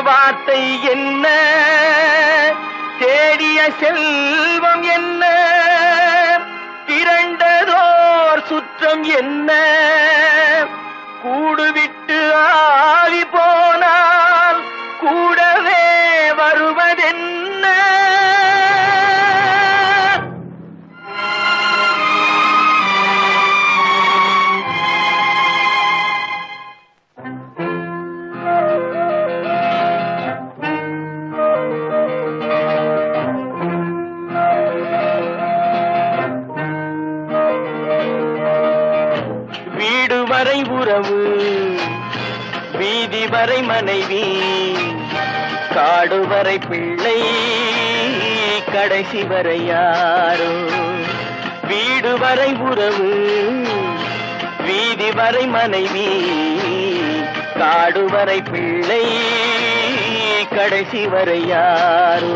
வார்த்தை என்ன, தேடிய செல்வம் என்ன, திரண்டதோர் சுற்றம் என்ன, கூடுவிட்டு ஆவி போனால் கூடவே வருவதென்ன. வீடு வரை உறவு, வீதி வரை மனைவி, காடு வரை பிள்ளை, கடைசி வரை யாரோ. வீடு வரை உறவு, வீதி வரை மனைவி, காடு வரை பிள்ளை, கடைசி வரை யாரோ.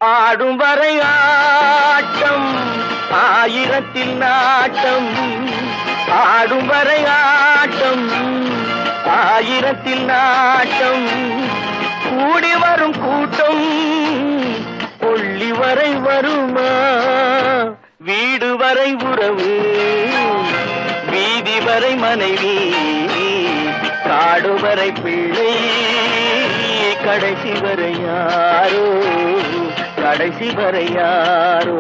ஆடும் வரை ஆட்டம், ஆயிரத்தில் நாட்டம். ஆடும் வரை ஆட்டம், ஆயிரத்தில் நாட்டம். கூடி வரும் கூட்டம் கொள்ளி வரை வருமா. வீடு வரை உறவு, வீதி வரை மனைவி, காடு வரை பிள்ளை, கடைசி வரை யாரோ, கடைசி வரை யாரோ.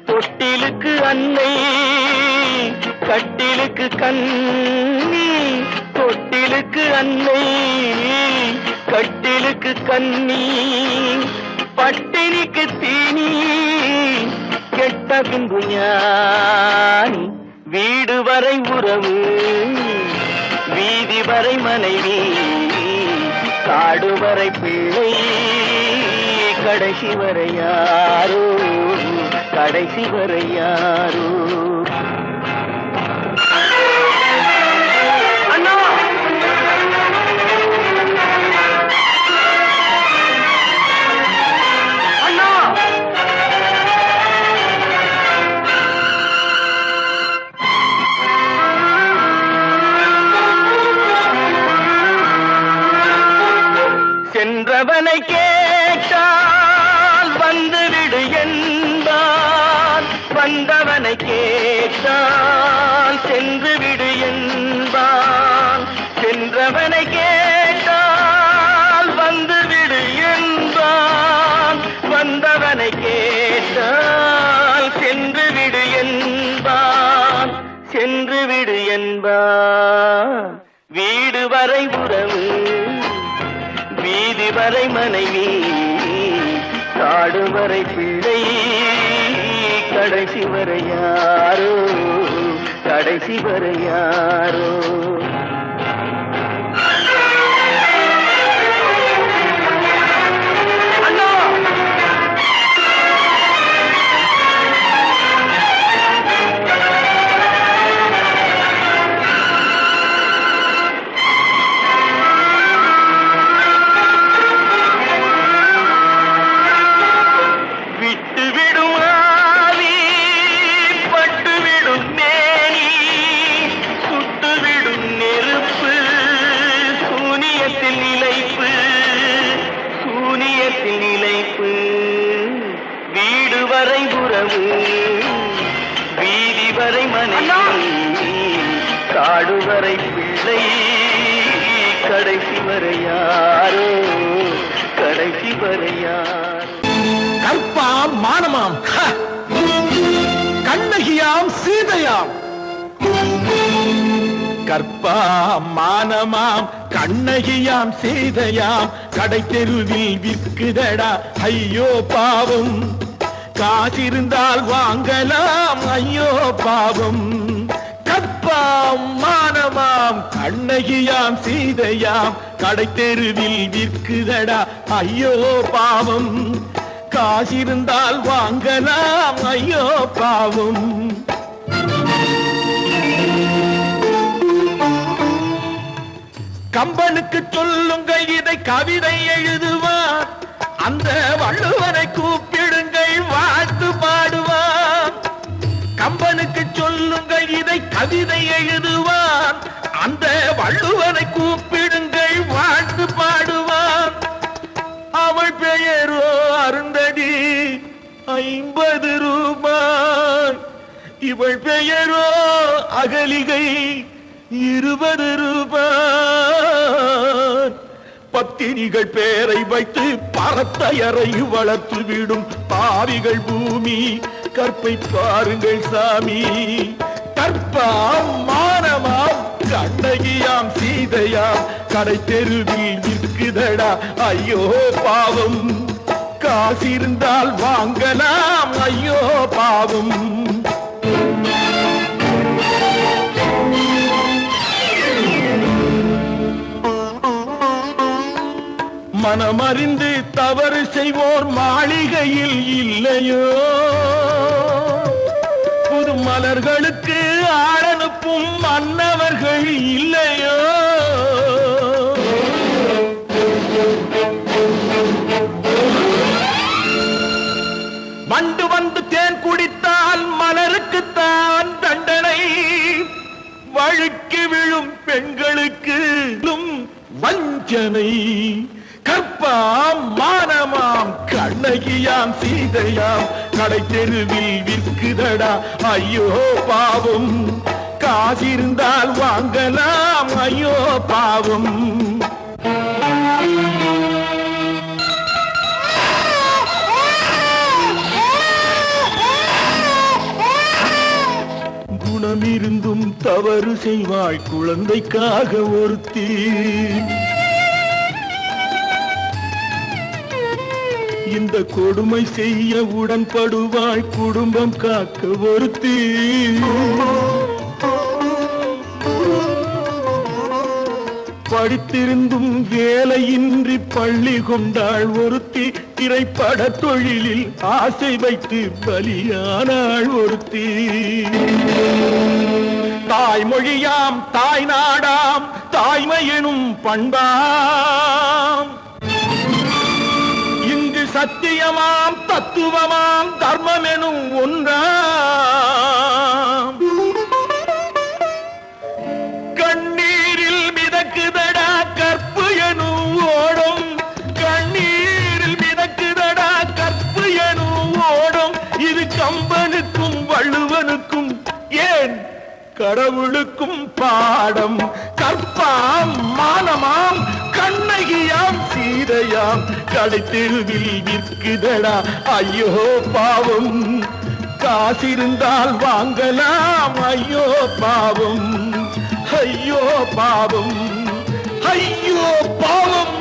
தொட்டிலுக்கு அன்னை, கட்டிலுக்கு கண்ணி. தொட்டிலுக்கு அன்னை, கட்டிலுக்கு கண்ணி. பட்டினிக்கு தீனி, கெட்ட பின்பு ஞானி. வீடு வரை உறவு, வீதி வரை மனைவி, காடு வரை பிள்ளை, கடைசி வரை யாரோ, கடைசி வரை யாரோ. அண்ணா, அண்ணா, சென்றவனை கேட்டால் வந்துவிடு என்பான், வந்தவனை கேட்டால் சென்று விடு என்பான். சென்றவனை கேட்டால் வந்துவிடு என்பான், வந்தவனை கேட்டால் சென்று விடு என்பான், சென்று விடு என்பான். வீடு வரை உறவு, வீதி வரை மனைவி, காடு வரை பிள்ளை, கடைசி வரை யாரோ, கடைசி வரை யாரோ. விட்டுவிடும் ஆவி, பட்டுவிடும் மேனி, சுட்டுவிடும் நெருப்பு, சூனியத்தில் நிலைப்பு, சூனியத்தில் நிலைப்பு. வீடு வரை உறவு, வீதி வரை மனைவி, காடு வரை பிள்ளை, கடைசி வரை யாரோ, கடைசி வரை யாரோ. கற்பா மானமாம். சீதையாம். கற்பாம் மானமாம் கண்ணகியாம் சீதையாம் கடை தெருவில் விற்குதடா ஐயோ பாவம். காசிருந்தால் வாங்கலாம் ஐயோ பாவம். கற்பாம் மானமாம் கண்ணகியாம் சீதையாம் கடை தெருவில் விற்குதடா ஐயோ பாவம். காசிருந்தால் வாங்கலாம் ஐயோ பாவம். கம்பனுக்கு சொல்லுங்கள் இதை கவிதை எழுதுவார். அந்த வள்ளுவனை கூப்பிடுங்கள் வாழ்த்து பாடுவார். கம்பனுக்கு சொல்லுங்கள் இதை கவிதை எழுதுவார். அந்த வள்ளுவனை கூப்பிடுங்கள் வாழ்த்து பாடுவார். அவள் பெயரோ அருந்ததி 50 ரூபாய். இவள் பெயரோ அகலிகை 20 ரூபாய். பத்தினிகள் பேரை வைத்து பரத்தையரை வளர்த்து விடும் பாவிகள் பூமி. கற்பை பாருங்கள் சாமி. கற்பாம் மானமாம் கண்ணகியாம் சீதையாம் கடை தெருவில் விற்குதடா ஐயோ பாவம். காசிருந்தால் வாங்கலாம் ஐயோ பாவம். மனமறிந்து தவறு செய்வோர் மாளிகையில் இல்லையோ. புது மலர்களுக்கு ஆளனுப்பும் மன்னவர்கள் இல்லையோ. வண்டு வந்து தேன் குடித்தால் மலருக்குத்தான் தண்டனை. வழுக்கி விழும் பெண்களுக்கு வஞ்சனை. கற்பாம் மானமாம் கண்ணகியாம் சீதையாம் கடை தெருவில் விற்குதடா ஐயோ பாவம். காசிருந்தால் வாங்கலாம் ஐயோ பாவம். குணமிருந்தும் தவறு செய்வாள் குழந்தைக்காக ஒருத்தி. இந்த கொடுமை செய்ய உடன்படுவாள் குடும்பம் காக்க ஒருத்தி. படித்திருந்தும் வேலையின்றி பள்ளி கொண்டாள் ஒருத்தி. திரைப்பட தொழிலில் ஆசை வைத்து பலியானாள் ஒருத்தி. தாய்மொழியாம் தாய் நாடாம் தாய்மை எனும் பண்பாம். சத்தியமாம் தத்துவமாம் தர்மம் எனும் ஒன்றாம். கண்ணீரில் மிதக்குதடா கற்பு எனும் ஓடும். கண்ணீரில் மிதக்குதடா கற்பு எனும் ஓடும். இது கம்பனுக்கும் வள்ளுவனுக்கும் ஏன் கடவுளுக்கும் பாடம். கற்பாம் மானமாம் கண்ணகியாம் சீதையாம் கடை தெருவில் விற்குதடா ஐயோ பாவம். காசிருந்தால் வாங்கலாம் ஐயோ பாவம். ஐயோ பாவம். ஐயோ பாவம்.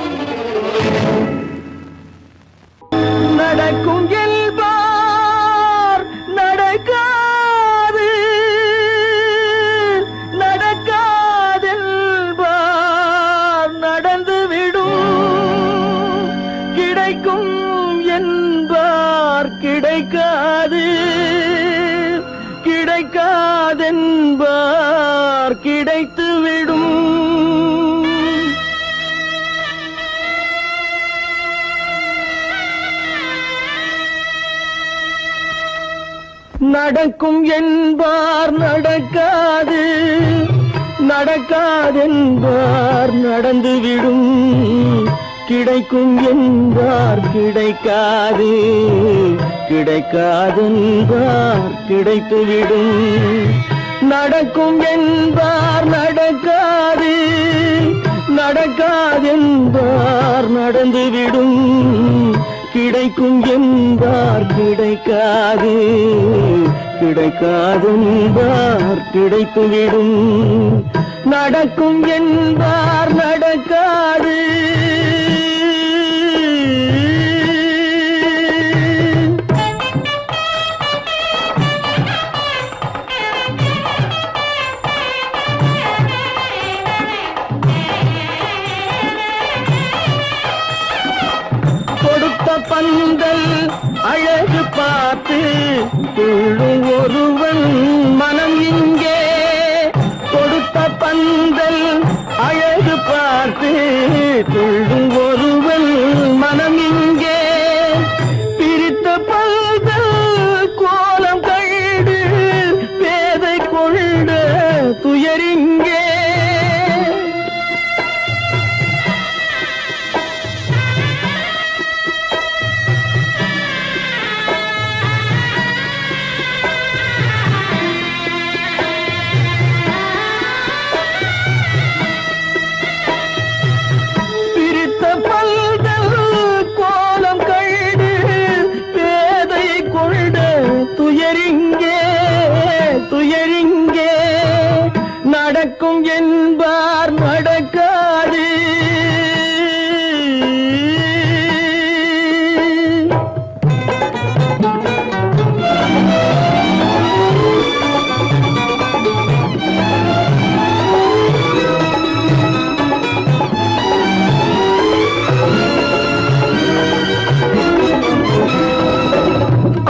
நடக்கும் என்பார் நடக்காது. நடக்காதென்பார் நடந்துவிடும். கிடைக்கும் என்பார் கிடைக்காது. கிடைக்காதென்பார் கிடைத்துவிடும். நடக்கும் என்பார் நடக்காது. நடக்காதென்பார் நடந்துவிடும். கிடைக்கும் என்பார் கிடைக்காது. கிடைக்காதென்பார் கிடைத்துவிடும். நடக்கும் என்பார் நடக்காது. நடக்காதென்பார் நடந்துவிடும். கிடைக்கும் என்பார் கிடைக்காது. கிடைக்காதென்பார் கிடைத்துவிடும், நடக்கும் என்பார் நடக்காது. கொடுத்த பந்தல் அழகு பார்த்து துள்ளும் ஒருவன் மனம் இங்கே, கொடுத்த பந்தல் அழகு பார்த்து துள்ளும் ஒருவன் மனம் இங்கே, பிரித்த பந்தல் கோலம் கண்டு பேதை கொண்ட துயரிங்கே. துயரிங்கே நடக்கும் என்பார் நடக்காது.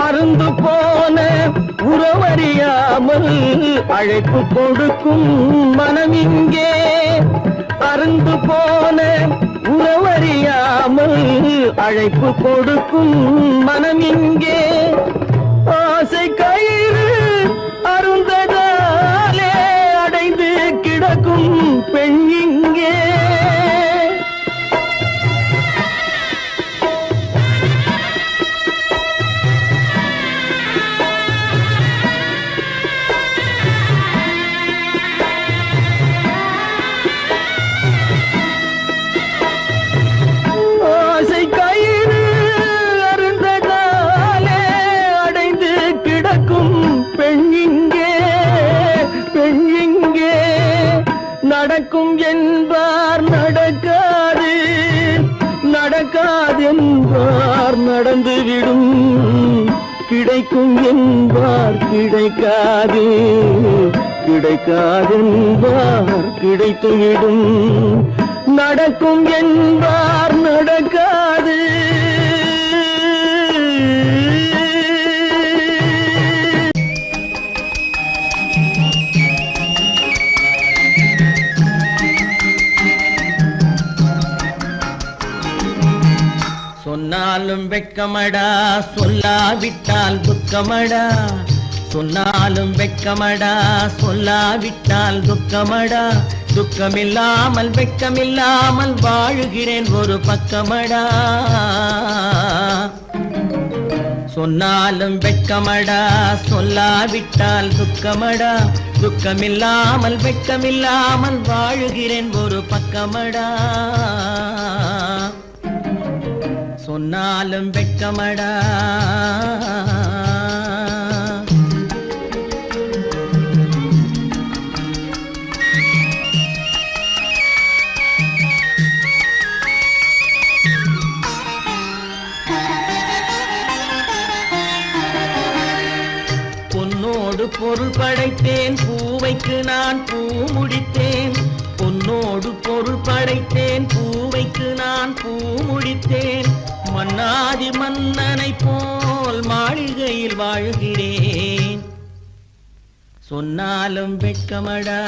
அருந்து போன உறவறியாமல் அழைப்பு கொடுக்கும் மனம் இங்கே, அருந்து போன உறவறியாமல் அழைப்பு கொடுக்கும் மனம் இங்கே, ஆசை கயிறு அருந்ததாலே அடைந்து கிடக்கும் பெண் இங்கே. நடக்கும் என்பார் நடக்காது, நடக்காதென்பார் நடந்துவிடும், கிடைக்கும் என்பார் கிடைக்காது, கிடைக்காதென்பார் கிடைத்துவிடும், நடக்கும் என்பார் நடக்காது. சொன்னாலும் வெட்கமடா சொல்லாவிட்டால் துக்கமடா, சொன்னாலும் வெட்கமடா சொல்லாவிட்டால் துக்கமடா, துக்கமில்லாமல் வெட்கமில்லாமல் வாழுகிறேன் ஒரு பக்கமடா. சொன்னாலும் வெட்கமடா சொல்லாவிட்டால் துக்கமடா, துக்கமில்லாமல் வெட்கமில்லாமல் வாழுகிறேன் ஒரு பக்கமடா. சொன்னாலும் வெட்கமடா. பொன்னோடு பொருள் படைத்தேன், பூவைக்கு நான் பூ முடித்தேன், பொன்னோடு பொருள் படைத்தேன், பூவைக்கு நான் பூ முடித்தேன், மன்னாதி மன்னனை போல் மாளிகையில் வாழ்கிறேன். சொன்னாலும் வெட்கமடா.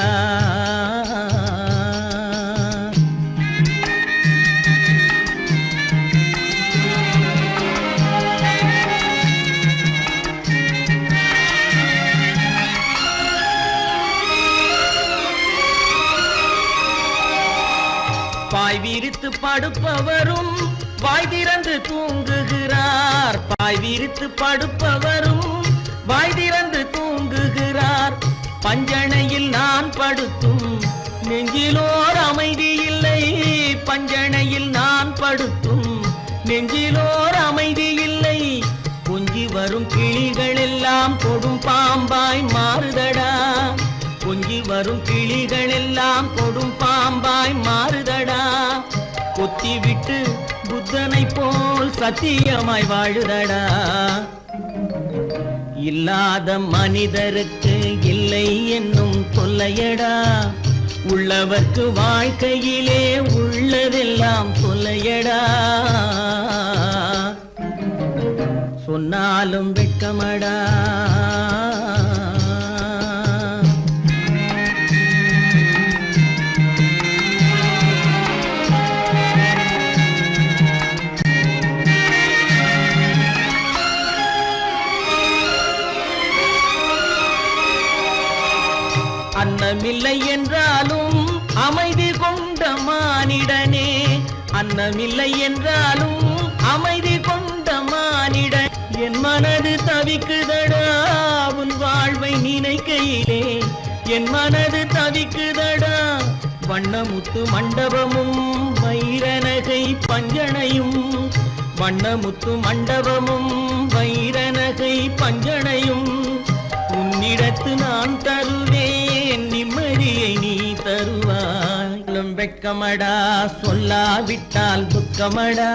பாய் விரித்து படுப்பவரும் வாய் திறந்து தூங்குகிறார், பாய் விரித்து படுப்பவரும் வாய் திறந்து தூங்குகிறார், பஞ்சணையில் நான் படுத்தும் நெஞ்சிலோர் அமைதி இல்லை, பஞ்சணையில் நான் படுத்தும் நெஞ்சிலோர் அமைதி இல்லை, கொஞ்சி வரும் கிளிகளில் எல்லாம் கொடும் பாம்பாய் மாறுதடா, கொஞ்சி வரும் கிளிகள் எல்லாம் கொடும் பாம்பாய் மாறுதடா, கொத்தி விட்டு புத்தனை போல் சத்தியமாய் வாழுதடா. இல்லாத மனிதருக்கு இல்லை என்னும் தொல்லையடா, உள்ளவர்க்கு வாழ்க்கையிலே உள்ளதெல்லாம் தொல்லையடா. சொன்னாலும் வெட்கமடா. அன்னமில்லை என்றாலும் அமைதி கொண்ட மானிடனே, அன்னமில்லை என்றாலும் அமைதி கொண்ட மானிடன். என் மனது தவிக்குதடா உன் வாழ்வை நினைக்கையிலே, என் மனது தவிக்குதடா. வண்ணமுத்து மண்டபமும் வைரநகை பஞ்சனையும், வண்ணமுத்து மண்டபமும் வைரநகை பஞ்சனையும் உன்னிடத்து நான் தருவேன், நிம்மதியை நீ தருவாய். வெட்கமடா சொல்லாவிட்டால் துக்கமடா,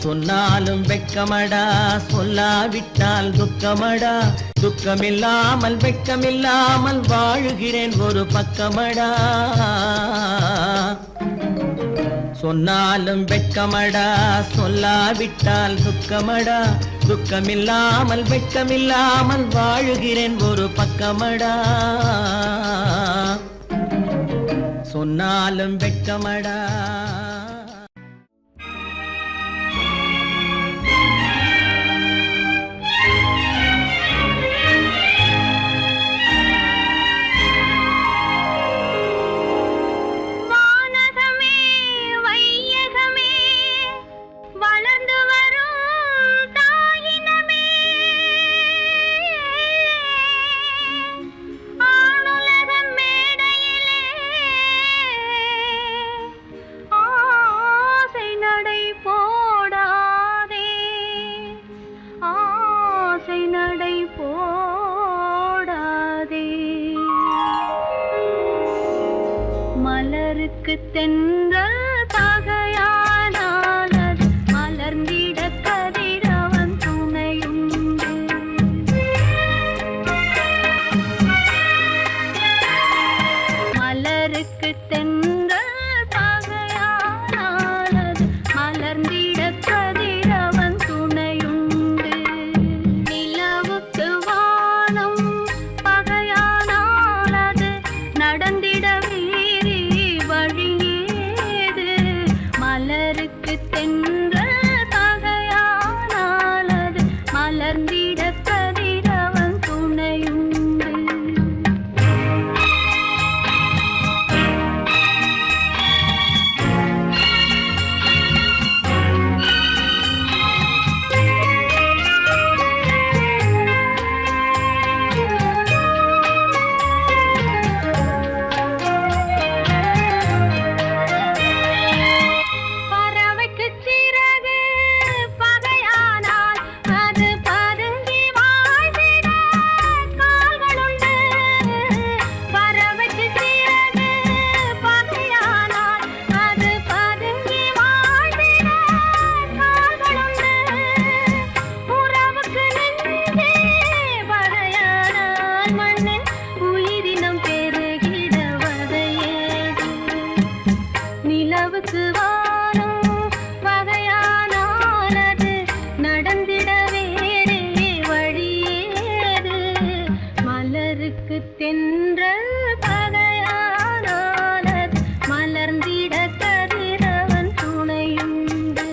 சொன்னாலும் வெட்கமடா சொல்லாவிட்டால் துக்கமடா. துக்கமில்லாமல் வெட்கமில்லாமல் வாழுகிறேன் ஒரு பக்கமடா. சொன்னாலும் வெட்கமடா சொல்லாவிட்டால் துக்கமடா, துக்கமில்லாமல் வெட்கமில்லாமல் வாழுகிறேன் ஒரு பக்கமடா. சொன்னாலும் வெட்கமடா. மலருக்கு தென்றல் பகையானால் அது மலர்ந்திட கதிரவன் துணையுண்டு. மலருக்கு தென்றல் பகையானால் அது மலர்ந்திட கதிரவன் துணையுண்டு. நிலவுக்கு வானம் பகையானால் அது நடந்திடவே மலருக்கு தென்றல் பகையானால் அது மலர்ந்திட கதிரவன் துணையுண்டு. நிலவுக்கு வானம் பகையானால் அது நடந்திட வேறே வழியேது. மலருக்கு தென்றல் பகையானால் அது மலர்ந்திட கதிரவன் துணையுண்டு.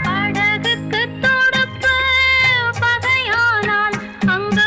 படகுக்கு தொடுப்பு பகையானால் அங்கு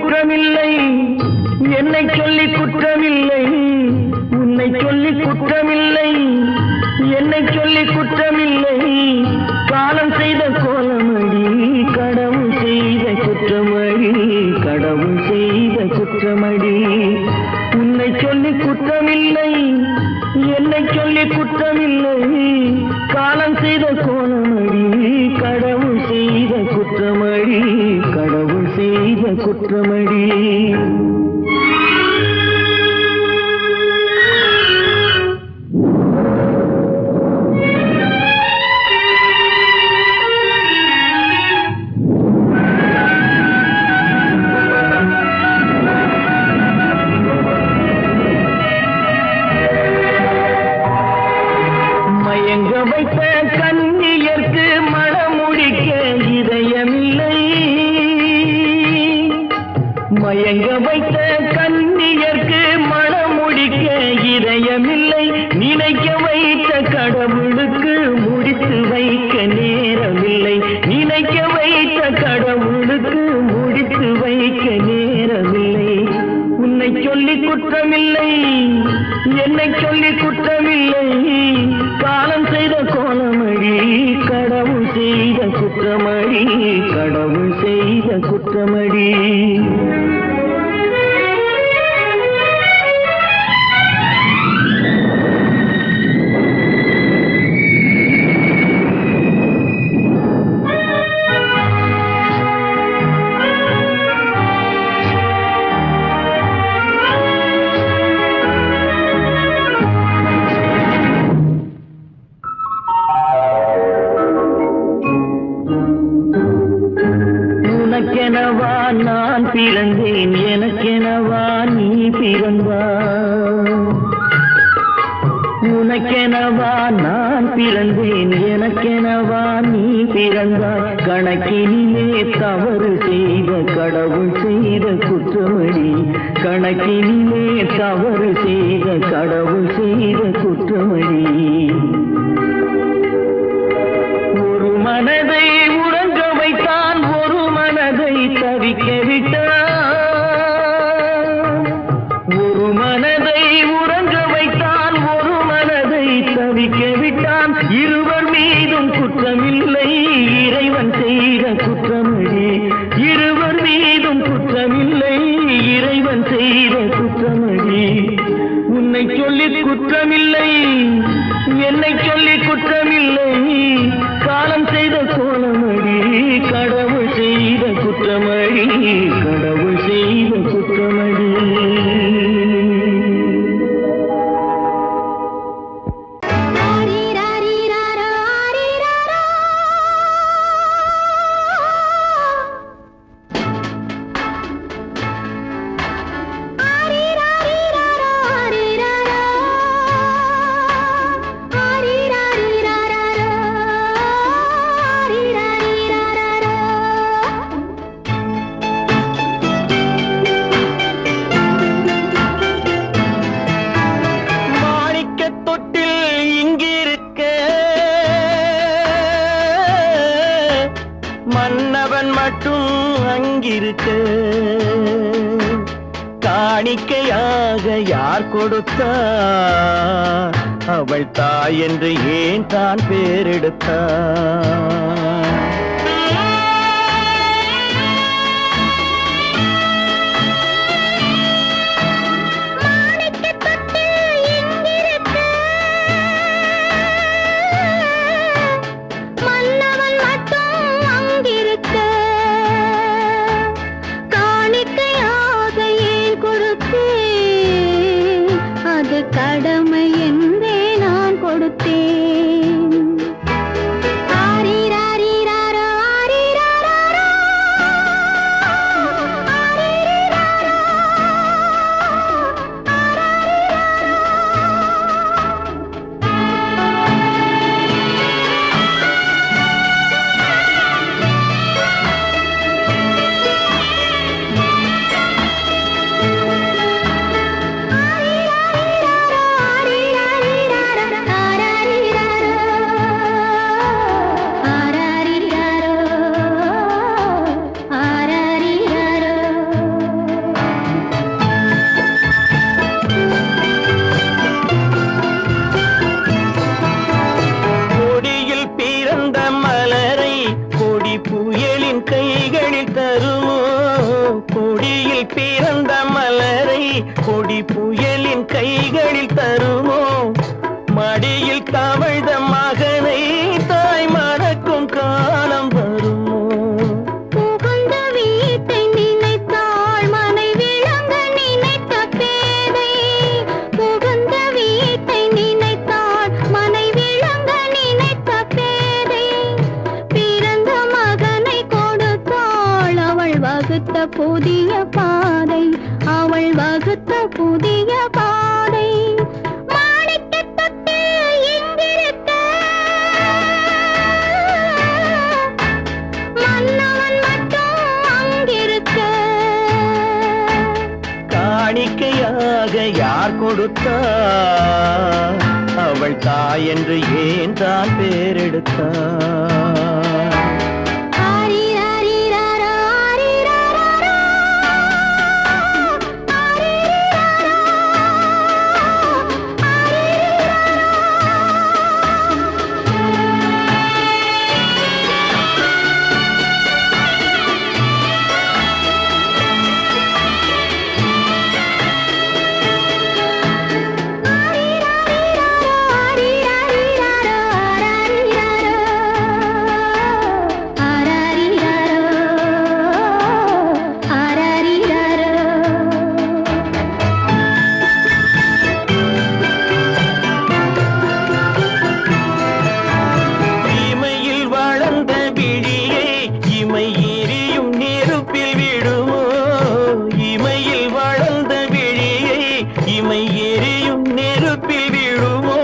குற்றமில்லை, என்னை சொல்லி குற்றமில்லை, உன்னை சொல்லி குற்றமில்லை, என்னை சொல்லி குற்றமில்லை. காலம் செய்த கோலமடி, கடவுள் செய்த குற்றமடி, கடவுள் செய்த குற்றமடி. உன்னை சொல்லி குற்றமில்லை, என்னை சொல்லி குற்றமில்லை. காலம் செய்த கோலமடி, கடவுள் செய்த குற்றமடி, கடவுள் செய்த குற்றமடி. மயங்க வைத்த கண்ணியர்க்கு மனமுடிக்க இதயமில்லை, மயங்க வைத்த கண்ணியர்க்கு மனமுடிக்க இதயமில்லை. நினைக்க வைத்த கடவுளுக்கு முடித்து வைக்க நேரமில்லை, நினைக்க வைத்த கடவுளுக்கு முடித்து வைக்க நேரமில்லை. உன்னை சொல்லி குற்றமில்லை, என்னை சொல்லி குற்றமில்லை. காலம் செய்த கோலமடி, கடவுள் செய்த குற்றமடி, கடவுள் செய்த குற்றமடி. உனக்கெனவா நான் பிறந்தேன், எனக்கெனவா நீ பிறந்தாய். உனக்கெனவா நான் பிறந்தேன், எனக்கெனவா நீ பிறந்தாய். கணக்கினிலே தவறு செய்த கடவுள் செய்த குற்றமடி, கணக்கினிலே தவறு செய்த கடவுள் செய்த குற்றமடி. ஒரு மனதை உறங்க வைத்தான், ஒரு மனதை தவிக்க விட்டான். ஒரு மனதை உறங்க வைத்தான், ஒரு மனதை தவிக்க விட்டான். இருவர் மீதும் குற்றமில்லை, இறைவன் செய்த குற்றமடி. இருவர் மீதும் குற்றமில்லை, இறைவன் செய்த குற்றமடி. உன்னை சொல்லி குற்றமில்லை, என்னை சொல்லி குற்றமில்லை. காலம் செய்த கோலமடி, கடவுள் செய்த குற்றமடி, கடவுள் செய்த குற்றமடி. மன்னவன் மட்டும் அங்கிருக்க, காணிக்கையாக யார் கொடுத்தார்? அவள் தாய் என்று ஏன் தான் பேரெடுத்தார்? கடமை என்றே நான் கொடுத்தேன். ஆரி கொடி புயலின் கைகளில் தருமோ மடியில் தவழ்ந்த மகனை தாய் மறக்கும் காலம் வருமோ புகுந்த வீட்டை நினைத்தாள் மனை விளங்க நினைத்த பேதை புகுந்த வீட்டை நினைத்தாள் மனை விளங்க நினைத்த பேதை பிறந்த மகனை கொடுத்தாள் அவள் வகுத்த புதிய பாதை அவள் வகுத்த புதிய பாதை மாணிக்கத் தொட்டில் இங்கிருக்க மன்னவன் மட்டும் அங்கிருக்க காணிக்கையாக யார் கொடுத்தார் அவள் தாய் என்று ஏன் தான் பேரெடுத்தார் ஆரிராரிராரா, ஆரிராராரா, ஆரிராரா, இமையில் வளர்ந்த விழியை இமை எரியும் நெருப்பில் விடுமோ இமையில் வளர்ந்த விழியை இமை எரியும் நெருப்பில் விடுமோ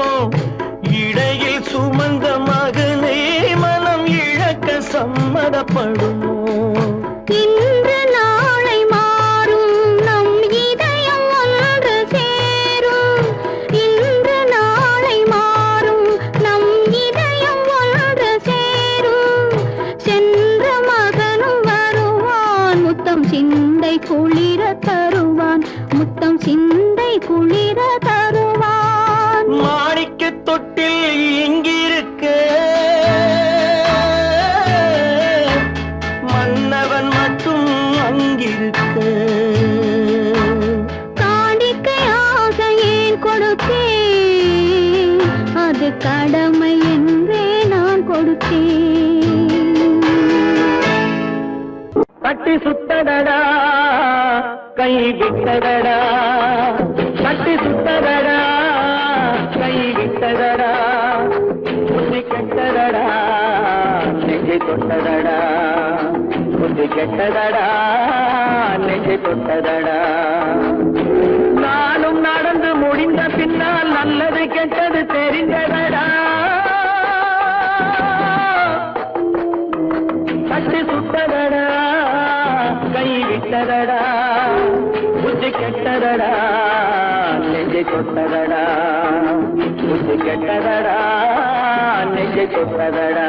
இடையில் சுமந்த மகனை மனம் இழக்க சம்மதப்படுமோ இன்று நாளை மாறும் நம் இதயம் ஒன்று சேரும் இன்று நாளை மாறும் நம் இதயம் ஒன்று சேரும் சென்ற மகனும் வருவான் முத்தம் சிந்தை குளிர தருவான் முத்தம் சிந்தை குளிர தருவான் மாணிக்க தொட்டில் இங்கிருக்க மன்னவன் மட்டும் அங்கிருக்க காணிக்கையாக ஏன் கொடுத்தேன் அது கடமை என்றே நான் கொடுத்தேன் கட்டி சுத்தடடா கை விட்டதடா கட்டி சுத்தடடா கை விட்டதடா புத்தி கெட்டதடா நெஞ்சை தொட்டதடா புத்தி கெட்டதடா நெஞ்சை தொட்டதடா நானும் நடந்து முடிந்த பின்னால் நல்லது கெட்டது தெரிந்ததடா கட்டி சுட்டதடா கை விட்டதடா புத்தி கெட்டதடா நெஞ்சை தொட்டதடா புத்தி கெட்டதடா நெஞ்சை தொட்டதடா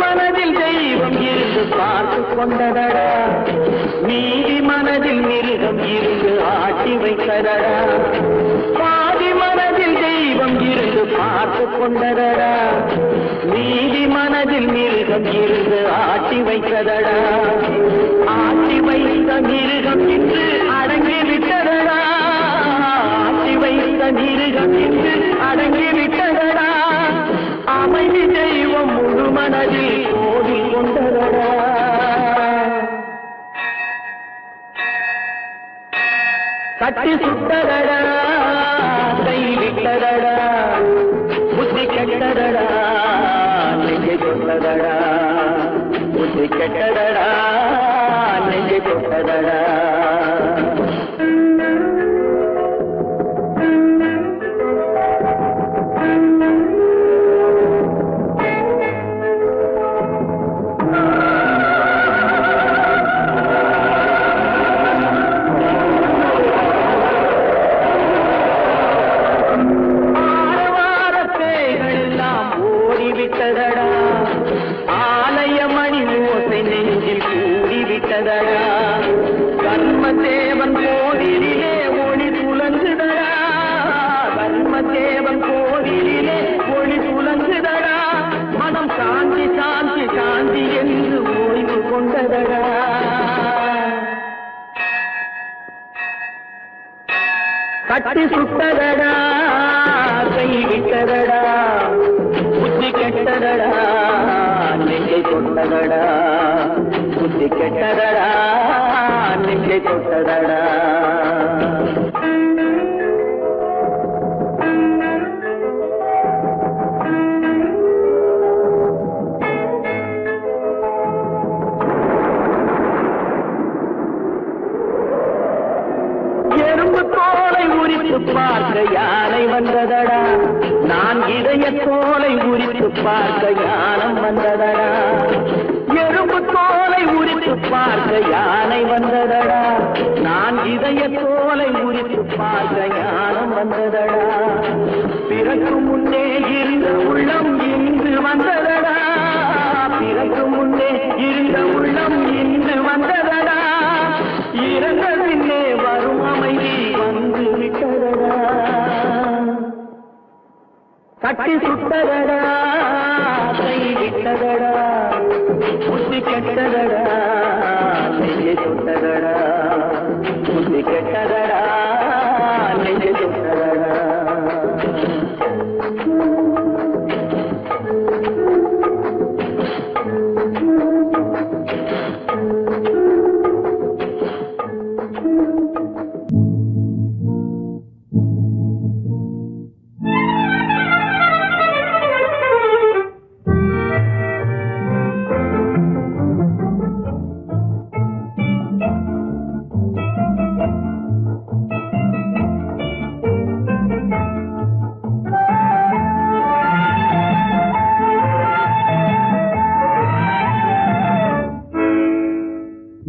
மனதில் தெய்வம் இருந்து பார்த்து கொண்டதடா நீதி மனதில் மிருகம் இருந்து ஆட்டி வைத்ததடா பாதி மனதில் தெய்வம் இருந்து பார்த்து கொண்டதடா நீதி மனதில் மிருகம் இருந்து ஆட்டி வைத்ததடா ஆட்டி வைத்த மிருகம் இன்று அடங்கி விட்டதடா ஆட்டி வைத்த மிருகம் இன்று அடங்கி விட்டதடா அமைதி தெய்வம் முழு மனதில் கோடி கொண்டதடா கட்டி சுட்டதடா கை விட்டதடா புத்தி கெட்டதடா நெஞ்சை தொட்டதடா புத்தி கெட்டதடா நெஞ்சை தொட்டதடா கர்மதேவன் கோவிலில் வந்ததடா. கட்டி சுட்டதடா, கை விட்டதடா, புத்தி கெட்டதடா, நெஞ்சை தொட்டதடா, புத்தி கெட்டதடா, நெஞ்சை தொட்டதடா. பார்க்க யானை வந்ததடா, நான் இதய தோலை உரித்து பார்க்க யானம் வந்ததடா. எறும்பு தோலை உரித்து பார்க்க யானை வந்ததடா, நான் இதய தோலை உரித்து பார்க்க யானம் வந்ததடா. பிறகு முன்னே இருந்த உள்ளம் இன்று வந்ததடா, பிறகு முன்னே இருந்த உள்ளம் இன்று வந்ததடா. இறந்த பின்னே வரும் அமைதி வந்து விட்டதடா. கட்டி சுட்டதடா, கை விட்டதடா, புத்தி கெட்டதடா, நெஞ்சை சுட்டதடா, புத்தி கெட்டதடா, நெஞ்சை சுட்டதடா.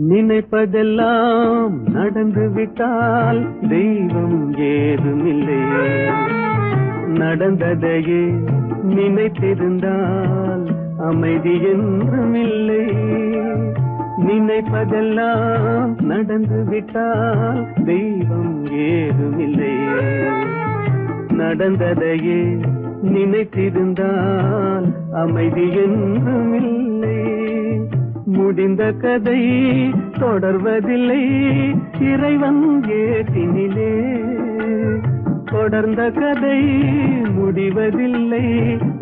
நினைப்பதெல்லாம் நடந்து விட்டால் தெய்வம் ஏதுமில்லை, நடந்ததையே நினைத்திருந்தால் அமைதி என்றுமில்லை. நினைப்பதெல்லாம் நடந்து விட்டால் தெய்வம் ஏதுமில்லை, நடந்ததையே நினைத்திருந்தால் அமைதி என்றுமில்லை. முடிந்த கதை தொடர்வதில்லை இறைவன் ஏட்டினிலே, தொடர்ந்த கதை முடிவதில்லை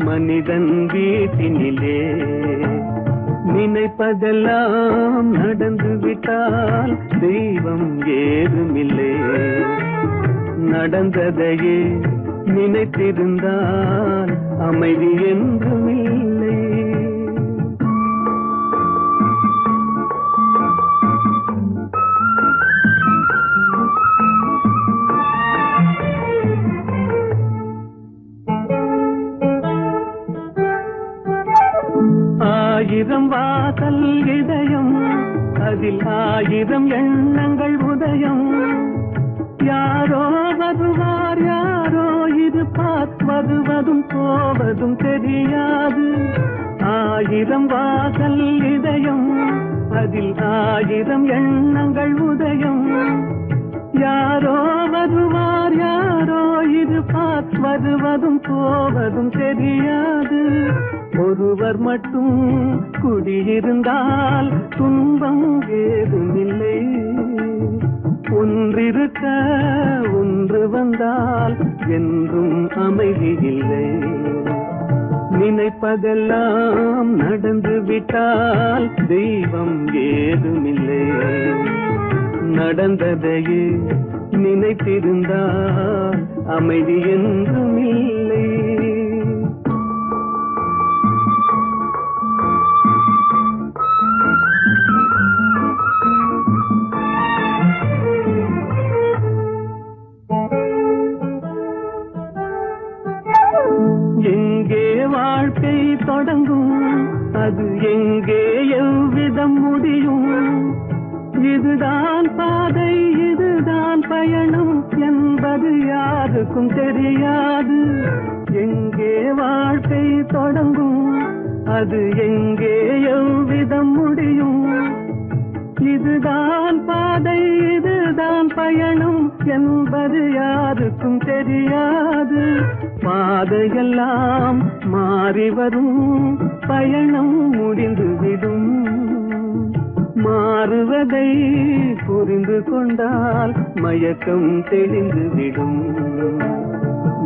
மனிதன் வீட்டினிலே. நினைப்பதெல்லாம் நடந்து விட்டால் தெய்வம் ஏதுமில்லை, நடந்ததையே நினைத்திருந்தால் அமைதி என்றுமில்லை. ஆயிரம் வாசல் இதயம், அதில் ஆயிரம் எண்ணங்கள் உதயம். யாரோ வருவார் யாரோ இருப்பார், வருவதும் போவதும் தெரியாது. ஆயிரம் வாசல் இதயம், அதில் ஆயிரம் எண்ணங்கள் உதயம். யாரோ வருவார் யாரோ இருப்பார், வருவதும் போவதும் தெரியாது. ஒருவர் மட்டும் குடியிருந்தால் துன்பம் ஏதுமில்லை, ஒன்றிருக்க ஒன்று வந்தால் என்றும் அமைதி இல்லை. நினைப்பதெல்லாம் நடந்து விட்டால் தெய்வம் ஏதுமில்லை, நடந்ததையே நினைத்திருந்தால் அமைதி என்றுமில்லை. எங்கே வாழ்க்கை தொடங்கும், அது எங்கே எவ்விதம் முடியும்? இதுதான் பாதை இதுதான் பயணம் என்பது யாருக்கும் தெரியாது. எங்கே வாழ்க்கை தொடங்கும், அது எங்கே எவ்விதம் முடியும்? இதுதான் பாதை இதுதான் பயணம் என்பது யாருக்கும் தெரியாது. பாதையெல்லாம் மாறி வரும், பயணம் முடிந்துவிடும். மாறுவதை புரிந்து கொண்டால் மயக்கம் தெளிந்து விடும்.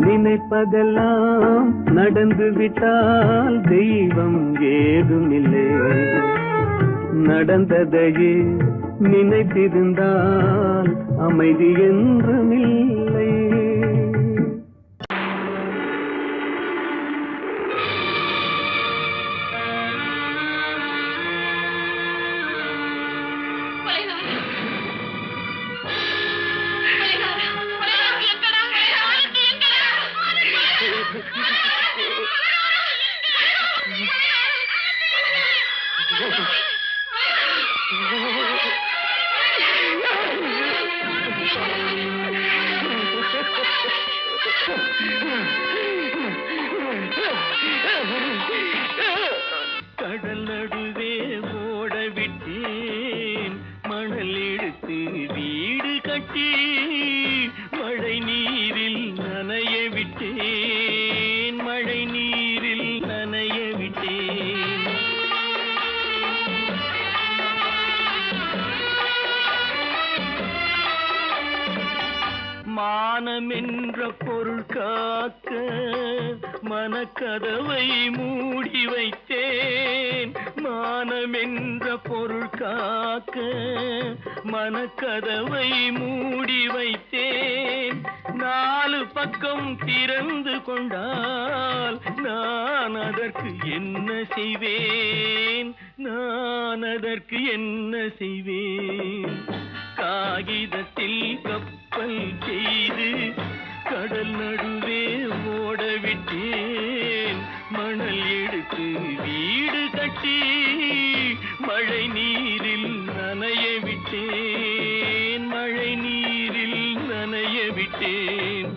நினைப்பதெல்லாம் நடந்து விட்டால் தெய்வம் ஏதுமில்லை. நடந்ததையே நினைத்திருந்தால் அமைதி என்றுமில்லை. கடல் நடுவே ஓடவிட்டேன், மணல் எடுத்து வீடு கட்டி மழை நீரில் நனைய விட்டேன், மழை நீரில் நனைய விட்டேன். மானம் என்ற பொருள் காக்க மனக்கதவை மூடி வைத்தேன், மானம் என்ற பொருள் காக்க மனக்கதவை மூடி வைத்தேன். 4 பக்கம் திறந்து கொண்டால் நான் அதற்கு என்ன செய்வேன், நான் அதற்கு என்ன செய்வேன்? காகிதத்தில் கப்பல் செய்து கடல் நடுவே ஓடவிட்டேன், மணல் எடுத்து வீடு கட்டி மழை நீரில் நனைய விட்டேன், மழை நீரில் நனைய விட்டேன்.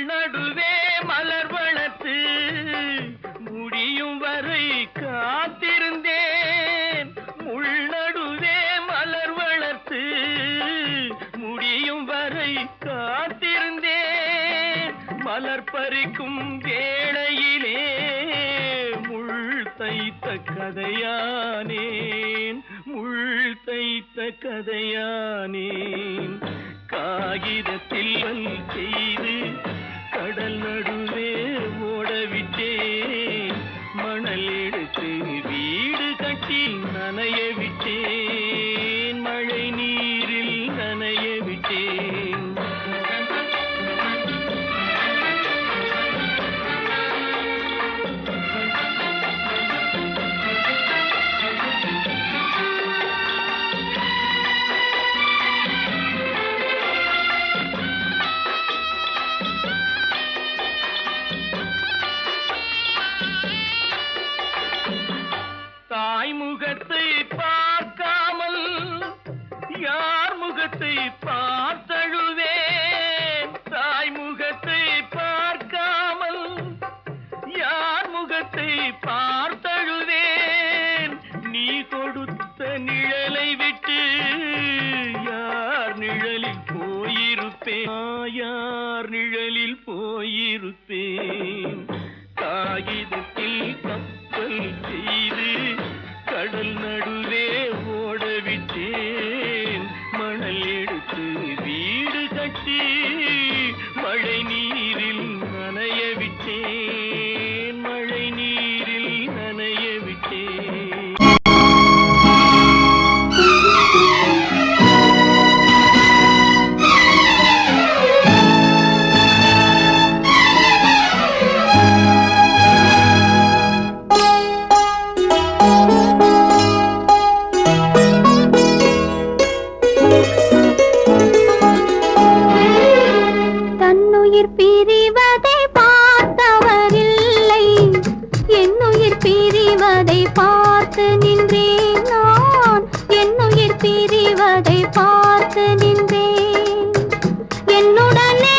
நடுவே மலர் வளர்த்து முடியும் வரை காத்திருந்தேன், முள் நடுவே மலர் வளர்த்து முடியும் வரை காத்திருந்தேன். மலர் பறிக்கும் வேளையிலே முள் தைத்த கதையானேன், முள் தைத்த கதையானேன். காகிதத்தில் செய்து கடல் நடுவே ஓடவிட்டேன், மணல் எடுத்து வீடு கட்டி நனைய விட்டேன், மழை நீரில் நனைய விட்டேன். தாய் முகத்தை பார்க்காமல் யார் முகத்தை பார்த்தழுவேன், தாய் முகத்தை பார்க்காமல் யார் முகத்தை பார்த்தழுவேன். நீ கொடுத்த நிழலை விட்டு யார் நிழலில் போயிருப்பேன், யார் நிழலில் போயிருப்பேன். காகிதத்தில் கப்பல் செய்து கடல் நடுவே ஓடவிட்டேன், மணல் எடுத்து வீடு கட்டி மழை நீரில் நனைய விட்டேன், மழை நீரில் நனைய விட்டேன். பிரிவதை பார்த்தவரில்லை, என்னுயிர் பிரிவதை பார்த்து நின்றேன் நான், என்னுயிர் பிரிவதை பார்த்து நின்றேன். என்னுடனே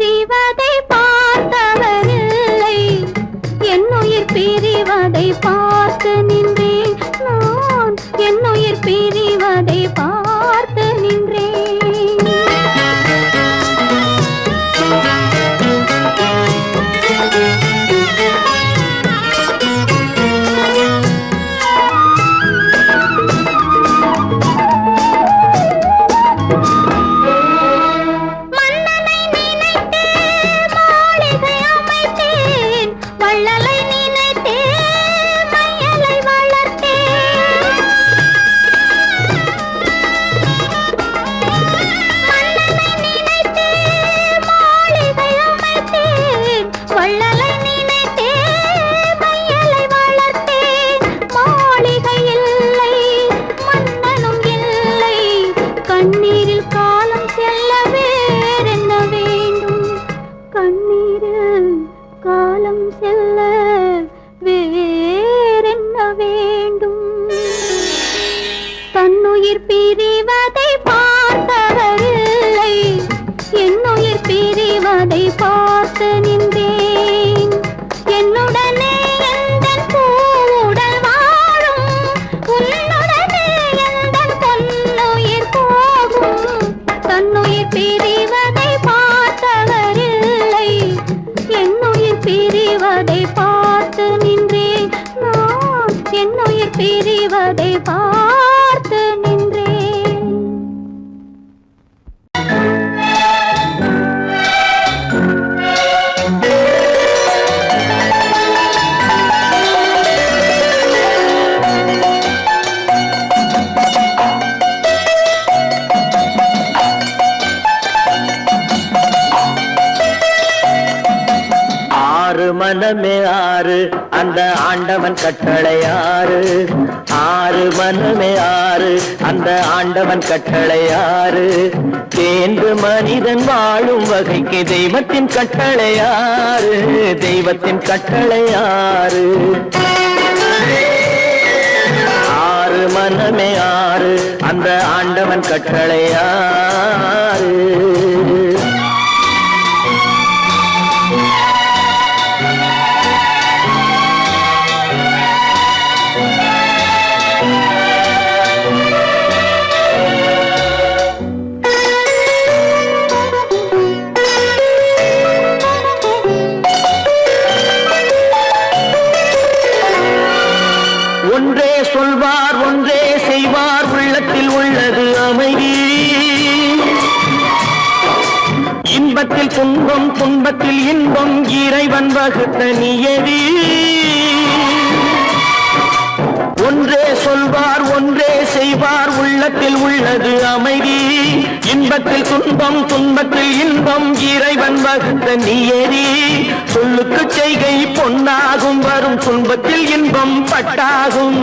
பிரிவதை பார்த்தவரில்லை, என்னுயிர் பிரிவதை பார்த்து நின்றேன் நான், என்னுயிர் பிரிவதை பார்த்து நின்றேன். தன்னுயிர் பிரிவதை பார்த்தவரில்லை, என்னுயிர் பிரிவதை பார்த்து நின்றேன். என்னுடனே எந்தன் பூவுடல் வாழும், உன்னுடனே எந்தன் பொன்னுயிர் போகும். தன்னுயிர் பிரிவதை பார்த்தவரில்லை, என்னுயிர் பிரிவதை பார்த்து நின்றேன் நான், என்னுயிர் பிரிவதை பார்த்து நின்றேன். ஆறு மனமே ஆறு, அந்த ஆண்டவன் கட்டளை ஆறு. ஆறு மனமே ஆறு, அந்த ஆண்டவன் கட்டளை ஆறு. தேர்ந்து மனிதன் வாழும் வகைக்கு தெய்வத்தின் கட்டளை ஆறு, தெய்வத்தின் கட்டளை ஆறு. ஆறு மனமே ஆறு, அந்த ஆண்டவன் கட்டளை ஆறு. ஒன்றே சொல்வார் ஒன்றே செய்வார், உள்ளத்தில் உள்ளது அமைதி. இன்பத்தில் துன்பம் துன்பத்தில் இன்பம், இறைவன் வகுத்த நியதி. ஒன்றே சொல்வார் ஒன்றே செய்வார், உள்ளத்தில் உள்ளது அமைதி. இன்பத்தில் துன்பம் துன்பத்தில் இன்பம், இறைவன் வகுத்த நியதி. சொல்லுக்கு செய்கை பொன்னாகும், வரும் துன்பத்தில் இன்பம் பட்டாகும்.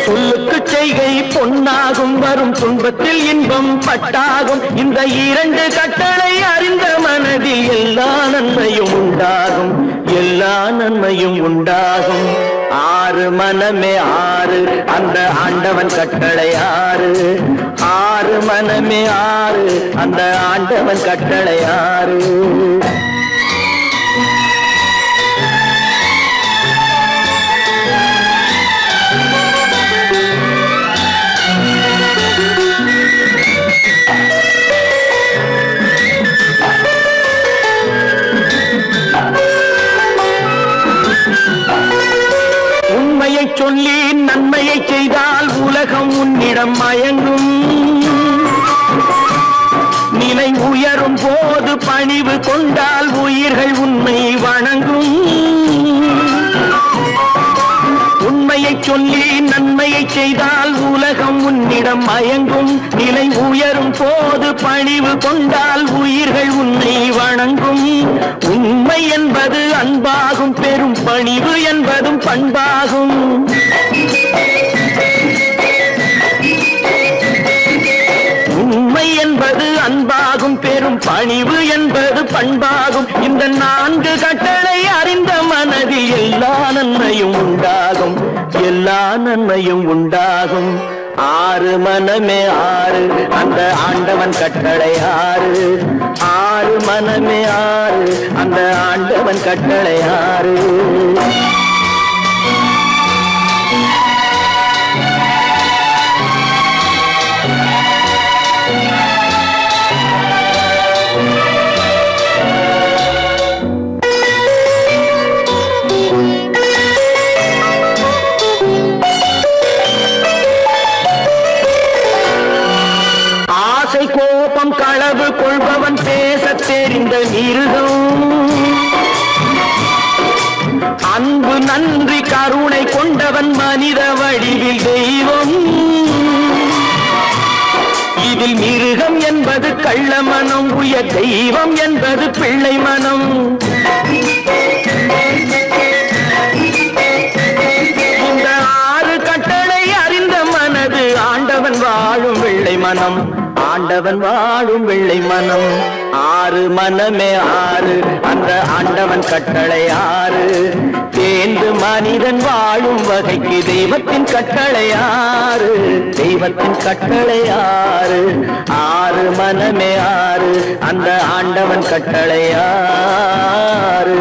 சொல்லுக்கு செய்கை பொன்னாகும், வரும் துன்பத்தில் இன்பம் பட்டாகும். இந்த இரண்டு கட்டளை அறிந்த மனதில் எல்லா நன்மையும் உண்டாகும், எல்லா நன்மையும் உண்டாகும். ஆறு மனமே ஆறு, அந்த ஆண்டவன் கட்டளை ஆறு. ஆறு மனமே ஆறு, அந்த ஆண்டவன் கட்டளை ஆறு. உண்மையை சொல்லி நன்மையை செய்தால் உலகம் உன்னிடம் மயங்கும். நிலை உயரும் போது பணிவு கொண்டால் உயிர்கள் உன்னை வணங்கும். உண்மையை சொல்லி நன்மையை செய்தால் உலகம் உன்னிடம் மயங்கும். நிலை உயரும் போது பணிவு கொண்டால் உயிர்கள் உன்னை வணங்கும். உண்மை என்பது அன்பாகும், பெரும் பணிவு என்பதும் பண்பாகும். உண்மை என்பது அன்பாகும், பெரும் பணிவு என்பது பண்பாகும். இந்த நான்கு கட்டளை அறிந்த மனதில் எல்லா நன்மையும் உண்டாகும், எல்லா நன்மையும் உண்டாகும். ஆறு மனமே ஆறு அந்த ஆண்டவன் கட்டளை ஆறு ஆறு மனமே ஆறு அந்த ஆண்டவன் கட்டளை ஆறு கோபம் களவு கொள்பவன் பேச தெரிந்த மிருகம் அன்பு நன்றி கருணை கொண்டவன் மனித வடிவில் தெய்வம் இதில் மிருகம் என்பது கள்ள மனம் உயர் தெய்வம் என்பது பிள்ளை மனம் இந்த ஆறு கட்டளை அறிந்த மனது ஆண்டவன் வாழும் வெள்ளை மனம் ஆண்டவன் வாழும் வெள்ளை மனம் ஆறு மனமே ஆறு அந்த ஆண்டவன் கட்டளை ஆறு தேர்ந்து மனிதன் வாழும் வகைக்கு தெய்வத்தின் கட்டளை ஆறு தெய்வத்தின் கட்டளை ஆறு ஆறு மனமே ஆறு அந்த ஆண்டவன் கட்டளை ஆறு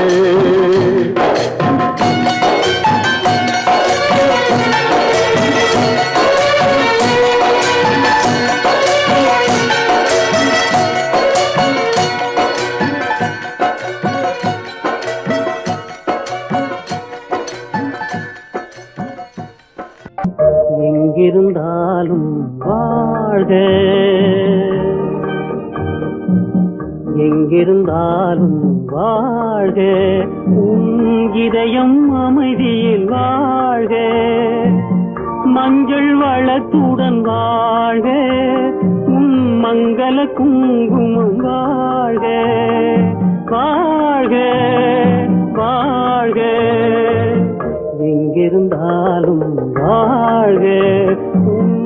எங்கிருந்தாலும் வாழ்க எங்கிருந்தாலும் வாழ்க உன் இதயம் அமைதியில் வாழ்க மஞ்சள் வளத்துடன் வாழ்க உன் மங்கள குங்குமம் வாழ்க வாழ்க வாழ்க எங்கிருந்தாலும் வாழ்க உன்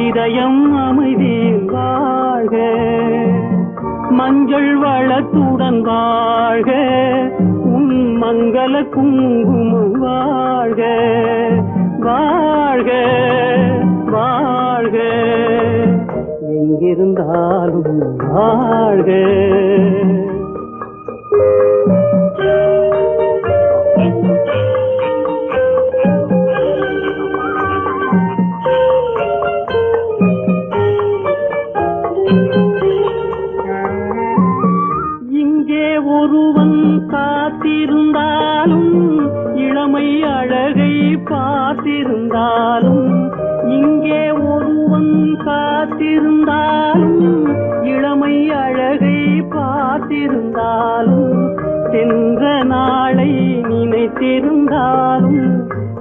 இதயம் அமைதியில் வாழ்க மஞ்சள் வளத்துடன் வாழ்க உன் மங்கள குங்குமம் வாழ்க வாழ்க வாழ்க எங்கிருந்தாலும் வாழ்க ஒருவன் காத்திருந்தாலும் இளமை அழகை பார்த்திருந்தாலும் இங்கே ஒருவன் காத்திருந்தாலும் இளமை அழகை பார்த்திருந்தாலும் சென்ற நாளை நினைத்திருந்தாலும்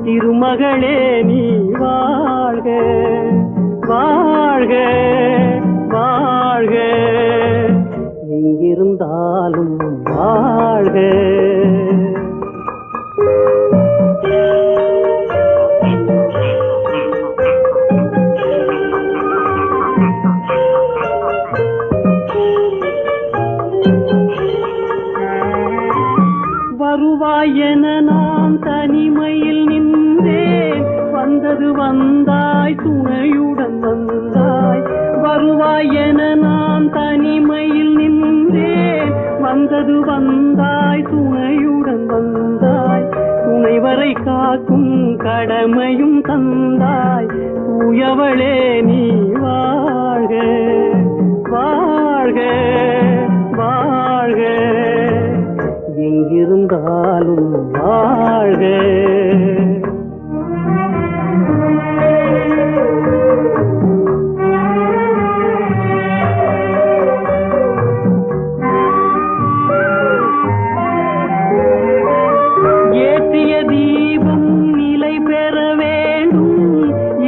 திருமகளே நீ வாழ்க வாழ்க வாழ்க எங்கிருந்தாலும் வாழ்க வருவாய் என நான் தனிமையில் நின்றேன் வந்தது வந்தாய் துணையுடன் வந்தாய் வருவாய் என நான் தனிமையில் நின்றேன் வந்தது வந்தாய் துணையுடன் வந்தாய் துணைவரை காக்கும் கடமையும் தந்தாய் தூயவளே நீ வாழ்க வாழ்க வாழ்க எங்கிருந்தாலும் வாழ்க ஏற்றிய தீபம் நிலை பெற வேண்டும்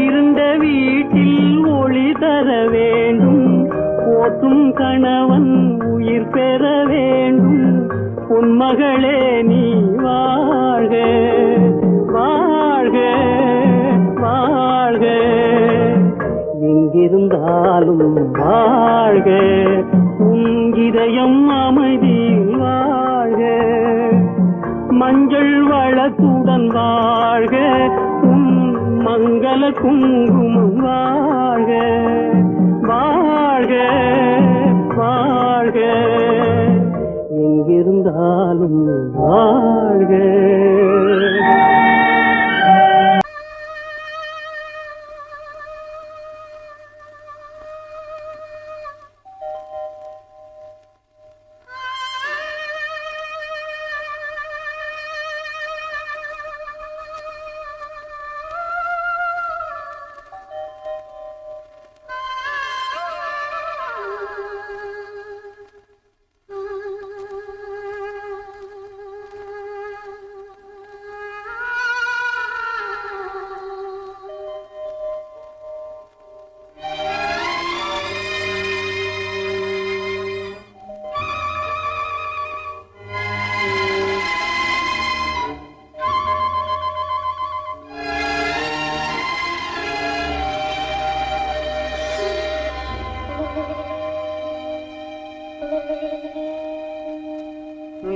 இருண்ட வீட்டில் ஒளி தர வேண்டும் போற்றும் கணவன் உயிர் பெற வேண்டும் பொன்மகளே நீ வாழ்க வாழ்க வாழ்க எங்கிருந்தாலும் வாழ்க உன் இதயம் அமைதியில் வாழ்க மஞ்சள் வளத்துடன் வாழ்க உன் மங்கள குங்குமம் வாழ்க வாழ்க வாழ்க எங்கிருந்தாலும் வாழ்க.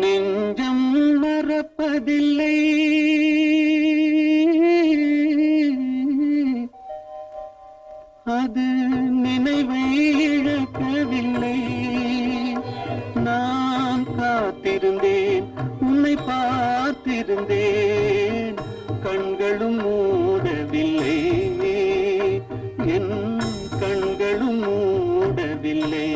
நெஞ்சம் மறப்பதில்லை அது நினைவை இழக்கவில்லை. நான் காத்திருந்தேன் உன்னை பார்த்திருந்தேன் கண்களும் மூடவில்லை என் கண்களும் மூடவில்லை.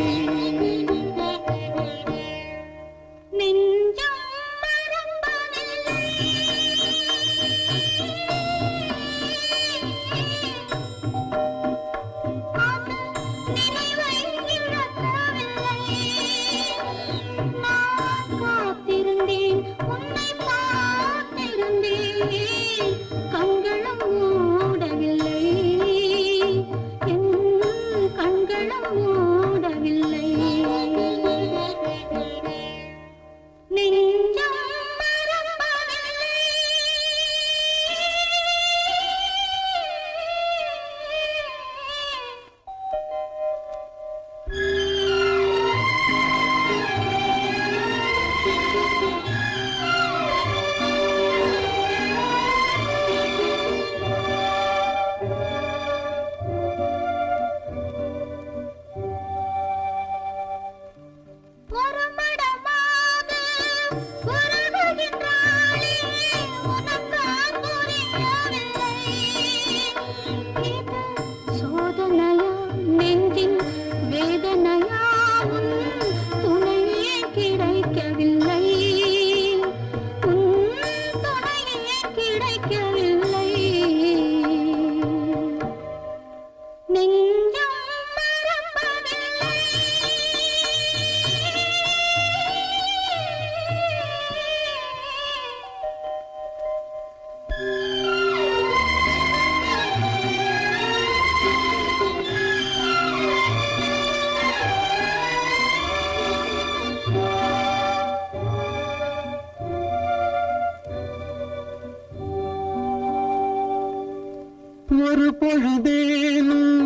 ஒரு பொழுதேனும்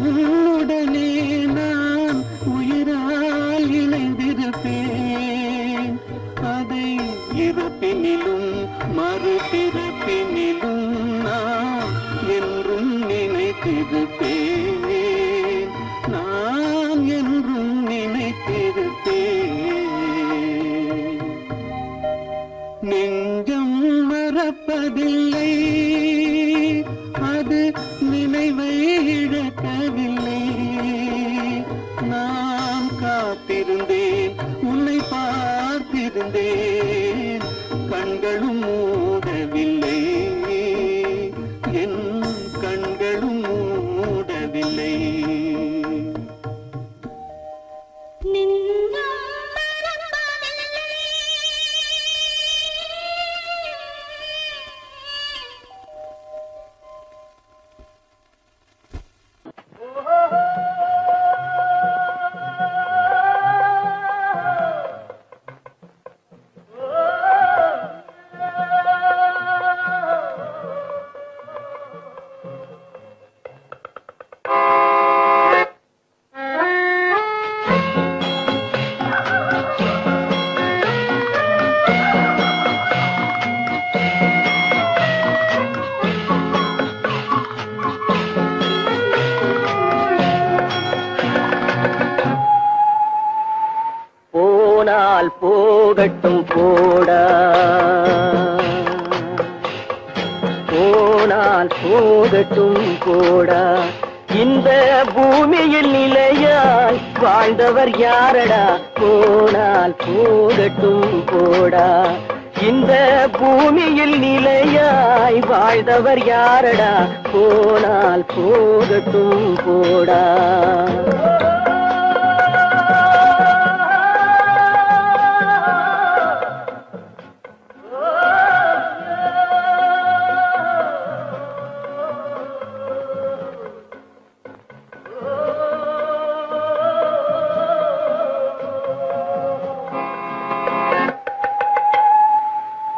உன்னுடனே நான் உயிரால் இணைந்திருப்பேன். அதை இறப்பினிலும் மறுபிறப்பினிலும் நான் என்றும் நினைத்திருப்பேன். நான் என்றும் நினைத்திருப்பேன். நெஞ்சம் மறப்பதில்லை அது நினைவை இழக்கவில்லை. நான் காத்திருந்தேன் உன்னை பார்த்திருந்தேன் கண்களும் மூடவில்லை என் கண்களும் மூடவில்லை. போனால் போகட்டும் போடா, போனால் போகட்டும் போடா. இந்த பூமியில் நிலையாய் வாழ்ந்தவர் யாரடா, போனால் போகட்டும் போடா. இந்த பூமியில் நிலையாய் வாழ்ந்தவர் யாரடா, போனால் போகட்டும் போடா.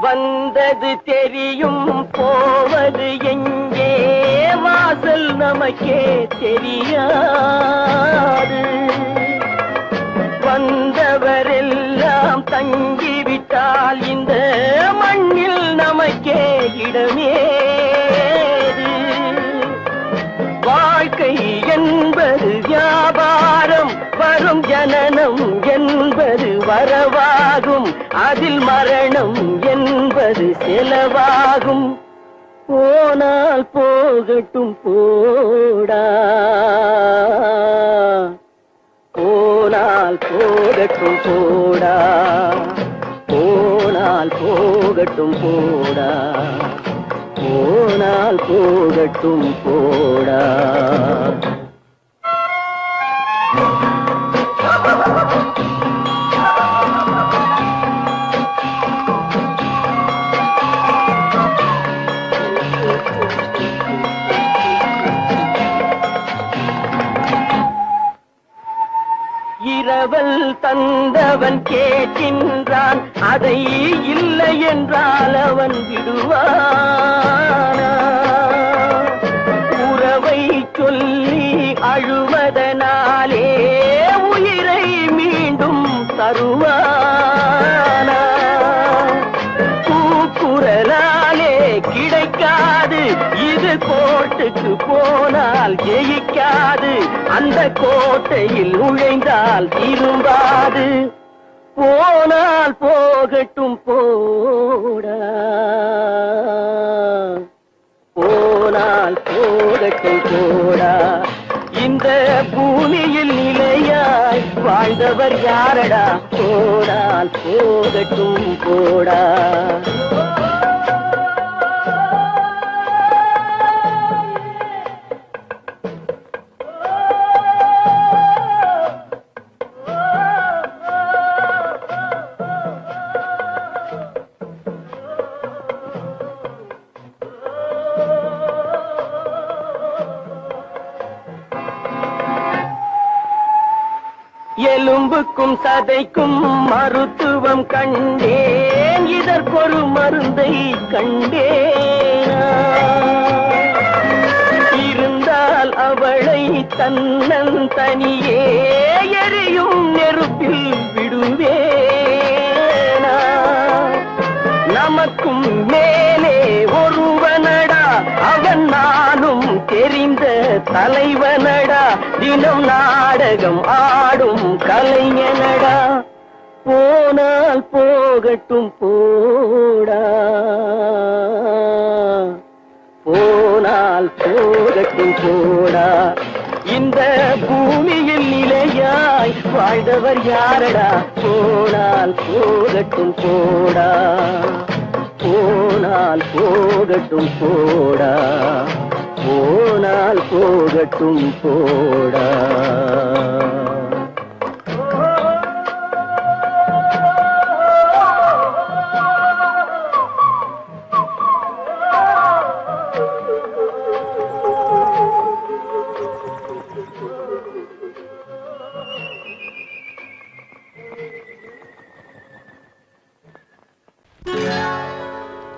வந்தது தெரியும் போவது எங்கே, வாசல் நமக்கே தெரியாது. வந்தவரெல்லாம் தங்கிவிட்டால் இந்த மண்ணில் நமக்கே இடமேது. வாழ்க்கை என்பது வியாபாரம், வரும் ஜனனம் என்பது வரவாகும், அதில் மரணம் என்பது செலவாகும். போனால் போகட்டும் போடா, போனால் போகட்டும் போடா, போனால் போகட்டும் போடா, போனால் போகட்டும் போடா. இரவல் தந்தவன் கேட்கின்றான், அதை இல்லை என்றால் அவன் விடுவானா? உறவை சொல்லி அழுவதனாலே உயிரை மீண்டும் தருவானா? கூக்குரலாலே கிடைக்காது, இது கோட்டுக்கு போனால் ஜெயிக்காது, அந்த கோட்டையில் நுழைந்தால் திரும்பாது. போனால் போகட்டும் போடா, போனால் போகட்டும் போடா. இந்த பூமியில் நிலையாய் வாழ்ந்தவர் யாரடா, போனால் போகட்டும் போடா. எலும்புக்கும் சதைக்கும் மருத்துவம் கண்டேன், இதற்கொரு மருந்தை கண்டேனா? இருந்தால் அவளை தன்னன் தனியே எரியும் நெருப்பில் விடுவேனா? நமக்கும் மேலே ஒருவனடா, அவன் நானும் தெரிந்த தலைவனடா, தினம் நாடகம் ஆடும் கலைஞனடா. போனால் போகட்டும் போடா, போனால் போகட்டும் போடா. இந்த பூமியில் நிலையாய் வாழ்ந்தவர் யாரடா, போனால் போகட்டும் போடா, போனால் போகட்டும் போடா, போனால் போகட்டும் போடா.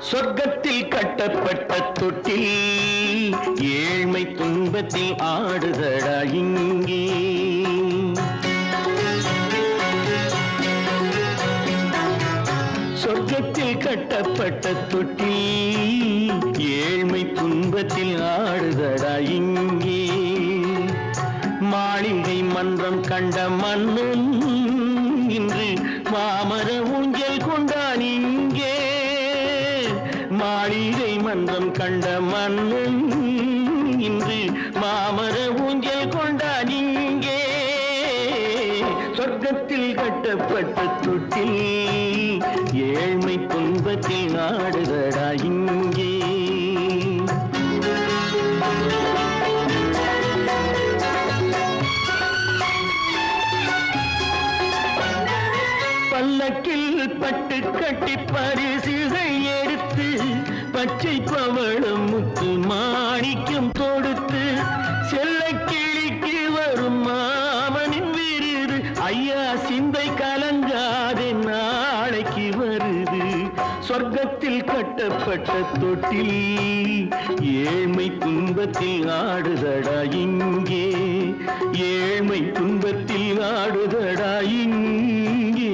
சொர்க்கத்தில் கட்டப்பட்ட தொட்டில் ஏழ்மை துன்பத்தில் ஆடுதடா இங்கே. சொர்க்கத்தில் கட்டப்பட்ட தொட்டில் ஏழ்மை துன்பத்தில் ஆடுதடா இங்கே. மாளிகை மன்றம் கண்ட மன்னன் இன்று மாமர ஊஞ்சல் கொண்டான் இங்கே மாளிகை மன்றம் கண்ட மன்னன் இன்று மாமர ஊஞ்சல் கொண்டான் இங்கே சொர்க்கத்தில் கட்டப்பட்ட தொட்டில் ஏழ்மை துன்பத்தில் நாடுதடா இங்கே பல்லக்கில் பட்டு கட்டி பரிசுகள் எடுத்து பச்சை பவளம் முத்து மாணிக்கம் தொடுத்து செல்ல கிளிக்கு வரும் மாமனின் விருது ஐயா சிந்தை கலங்காதே நாளைக்கு வருது சொர்க்கத்தில் கட்டப்பட்ட தொட்டில் ஏழ்மை துன்பத்தில் ஆடுதடா இங்கே ஏழ்மை துன்பத்தில் ஆடுதடா இங்கே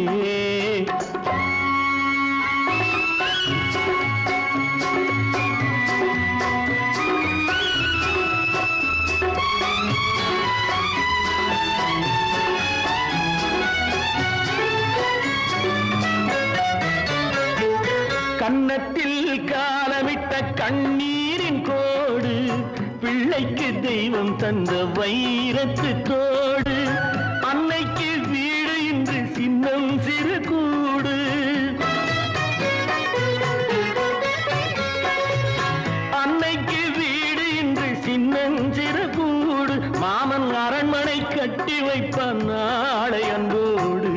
கன்னத்தில் காலமிட்ட கண்ணீரின் கோடு பிள்ளைக்கு தெய்வம் தந்த வைரத்து தோடு அன்னைக்கு வீடு இன்று சின்னம் சிறு கூடு அன்னைக்கு வீடு இன்று சின்னம் சிறு கூடு மாமன் அரண்மனை கட்டி வைப்பான் நாளை அன்போடு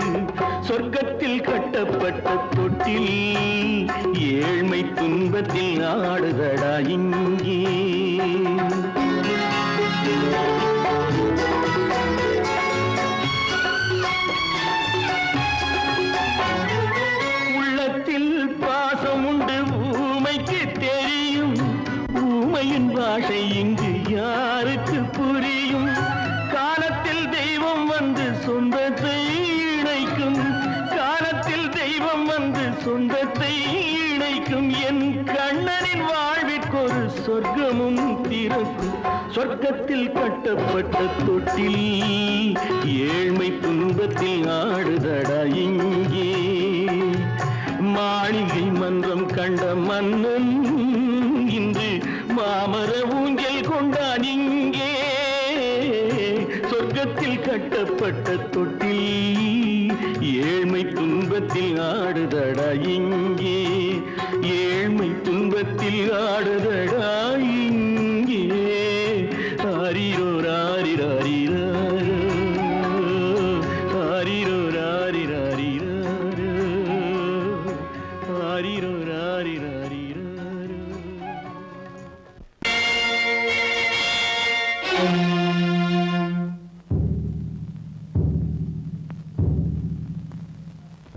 சொர்க்கத்தில் கட்டப்பட்ட தொட்டில் ஏழ்மை துன்பத்தில் ஆடுதடா இங்கே உள்ளத்தில் பாசம் உண்டு ஊமைக்கு தெரியும் ஊமையின் பாஷை இங்கு யாருக்கு புரியும் காலத்தில் தெய்வம் வந்து சொந்தத்தை இணைக்கும் காலத்தில் தெய்வம் வந்து சொந்தத்தை இணைக்கும் என் கண்ணனின் வாழ்விற்கொரு சொர்க்கமும் திறக்கும் சொர்க்கத்தில் கட்டப்பட்ட தொட்டில் ஏழ்மை துன்பத்தில் ஆடுதடா இங்கே மாளிகை மன்றம் கண்ட மன்னன் இன்று மாமர ஊஞ்சல் கொண்டான் இங்கே சொர்க்கத்தில் கட்டப்பட்ட தொட்டில் ஏழ்மை துன்பத்தில் ஆடுதடா இங்கே ஏழ்மை துன்பத்தில் ஆடுதடா இங்கே ஆரிரோ ராரிராரிரோ ஆரிரோ ராரிராரிரோ ஆரிரோ ராரிராரிரோ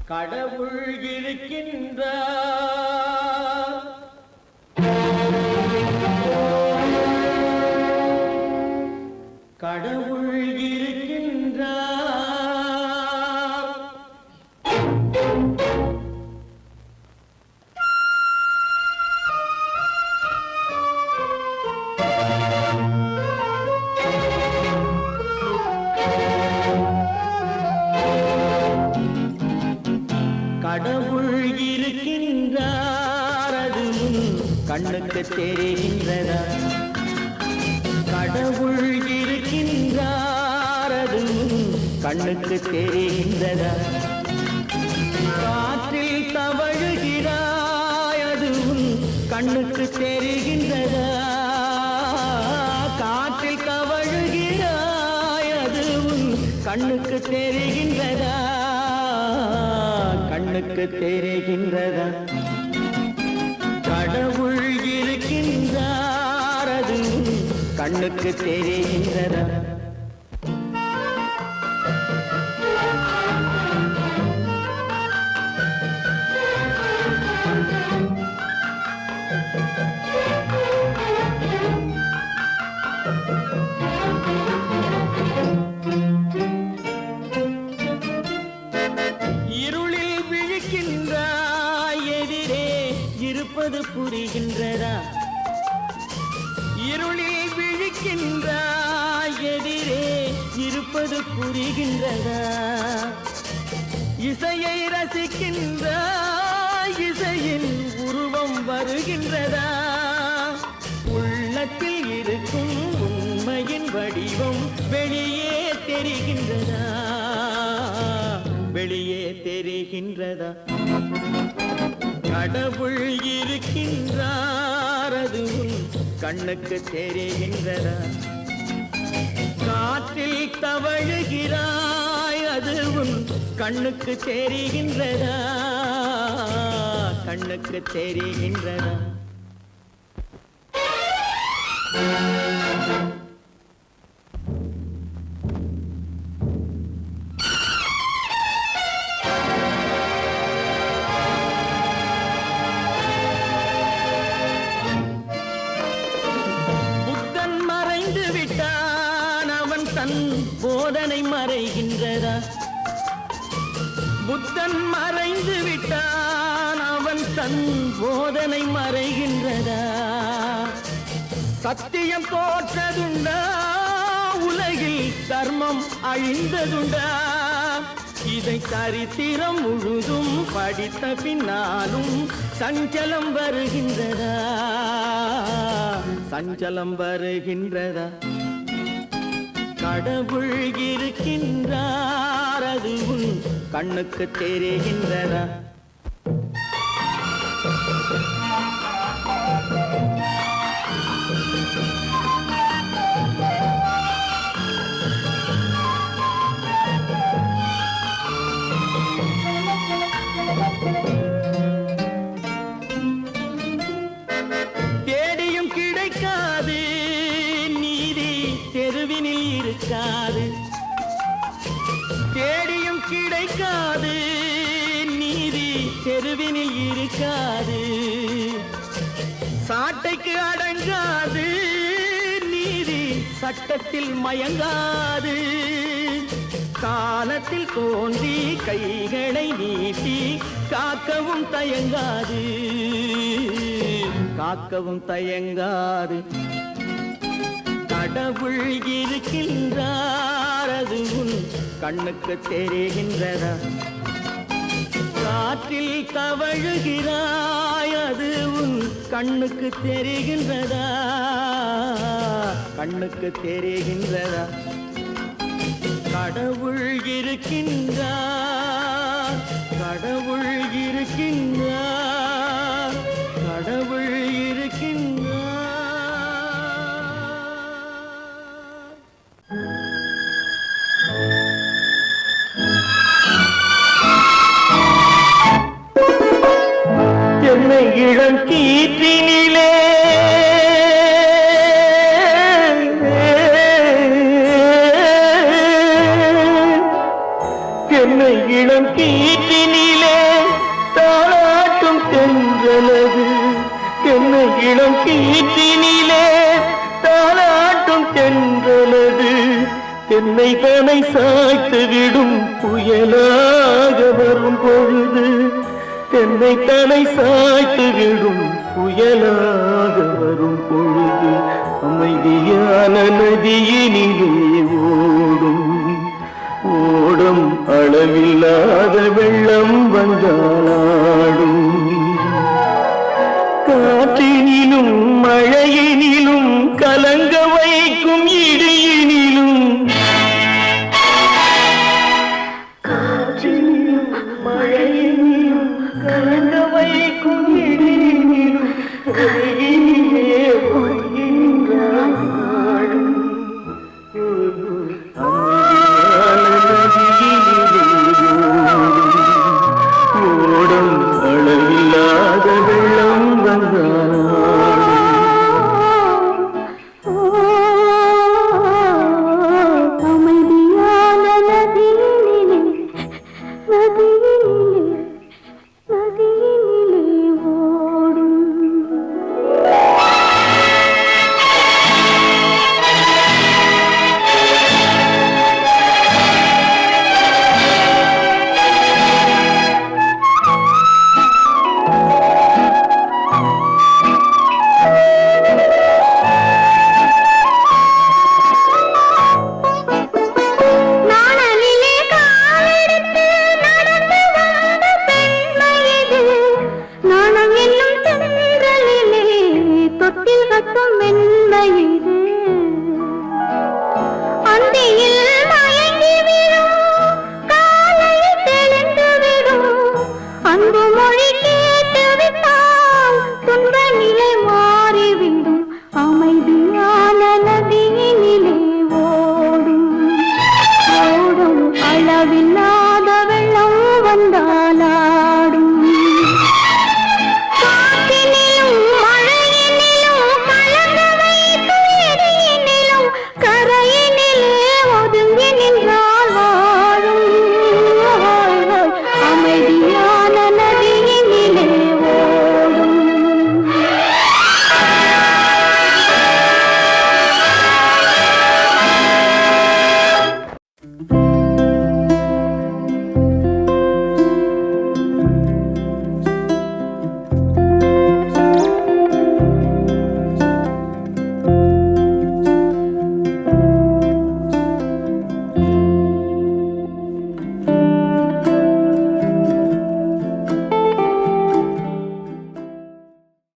கடவுள் இருக்கின்றார் கடவுள் இருக்கின்றார் கடவுள் இருக்கின்றார் அது கண்ணுக்கு தெரிகின்றதா கடவுள் இருக்கின்றார் அது கண்ணுக்கு தெரிகின்றதா காற்றில் தவழுகிறாய் அது கண்ணுக்கு தெரிகின்றதா காற்றில் தவழுகிறாய் அது கண்ணுக்கு தெரிகின்றதா கண்ணுக்கு தெரிகின்றதா கடவுள் இருக்கின்றார் அது கண்ணுக்கு தெரிகின்றதா இருளில் விழிக்கின்றாய் எதிரே இருப்பது புரிகின்றதா இருளில் விழிக்கின்றாய் எதிரே இருப்பது புரிகின்றதா இசையை ரசிக்கின்ற இசையின் உருவம் வருகின்றதா உள்ளத்தில் இருக்கும் உண்மையின் வடிவம் வெளியே தெரிகின்றதா வெளியே தெரிகின்றதா கடவுள் இருக்கின்றார் அது உன் கண்ணுக்கு தெரிகின்றதா காற்றில் தவழுகிறாய் அது உன் கண்ணுக்கு தெரிகின்றதா கண்ணுக்கு தெரிகின்றதா புத்தன் மறைந்து விட்டான் அவன் தன் போதனை மறைகின்றதா புத்தன் மறைந்து விட்டான் அவன் தன் போதனை மறைகின்றதா சத்தியம் தோற்றதுண்டா உலகில் தர்மம் அழிந்ததுண்டா இதை சரித்திரம் முழுதும் படித்த பின்னாலும் சஞ்சலம் வருகின்றதா சஞ்சலம் வருகின்றதா கடவுள் இருக்கின்றார் அது உன் கண்ணுக்கு தெரிகின்றதா தேடியும் கிடைக்காது நீதி தெருவினில் இருக்காது தேடியும் கிடைக்காது நீதி தெருவினில் இருக்காது சாட்டைக்கு அடங்காது நீதி சட்டத்தில் மயங்காது காலத்தில் தோன்றி கைகளை நீட்டி காக்கவும் தயங்காது காக்கவும் தயங்காது கடவுள் இருக்கின்றார் அது உன் கண்ணுக்கு தெரிகின்றதா காற்றில் தவழுகிறாய் அது உன் கண்ணுக்கு தெரிகின்றதா கண்ணுக்கு தெரிகின்றதா கடவுள் இருக்கின்றார் கடவுள் இருக்கின்றார் கடவுள் இருக்கின்றார் என்னை இளம் கீற்றினிலே என்னை இளம் கீற்றினிலே தாளாட்டும் தென்றலது என்னை இளம் கீற்றினிலே தாளாட்டும் தென்றலது என்னை தனை சாய்த்து விடும் புயலாக வரும் பொழுது என்னை தலை சாய்த்து விடும் புயலாக வரும் பொழுது அமைதியான நதியினிலே ஓடும் ஓடும் அளவில்லாத வெள்ளம் வந்தாடும் காற்றினிலும் மழையினிலும் கலங்க வைக்கும் இடியினிலும் காற்றினிலும் மழையினிலும் கலங்க வைக்கும் இடியினிலும் அருகினிலே ஒழுகின்றான் ஓடும் அளவில்லாத வெள்ளம் வந்தாடும் நிலாவின்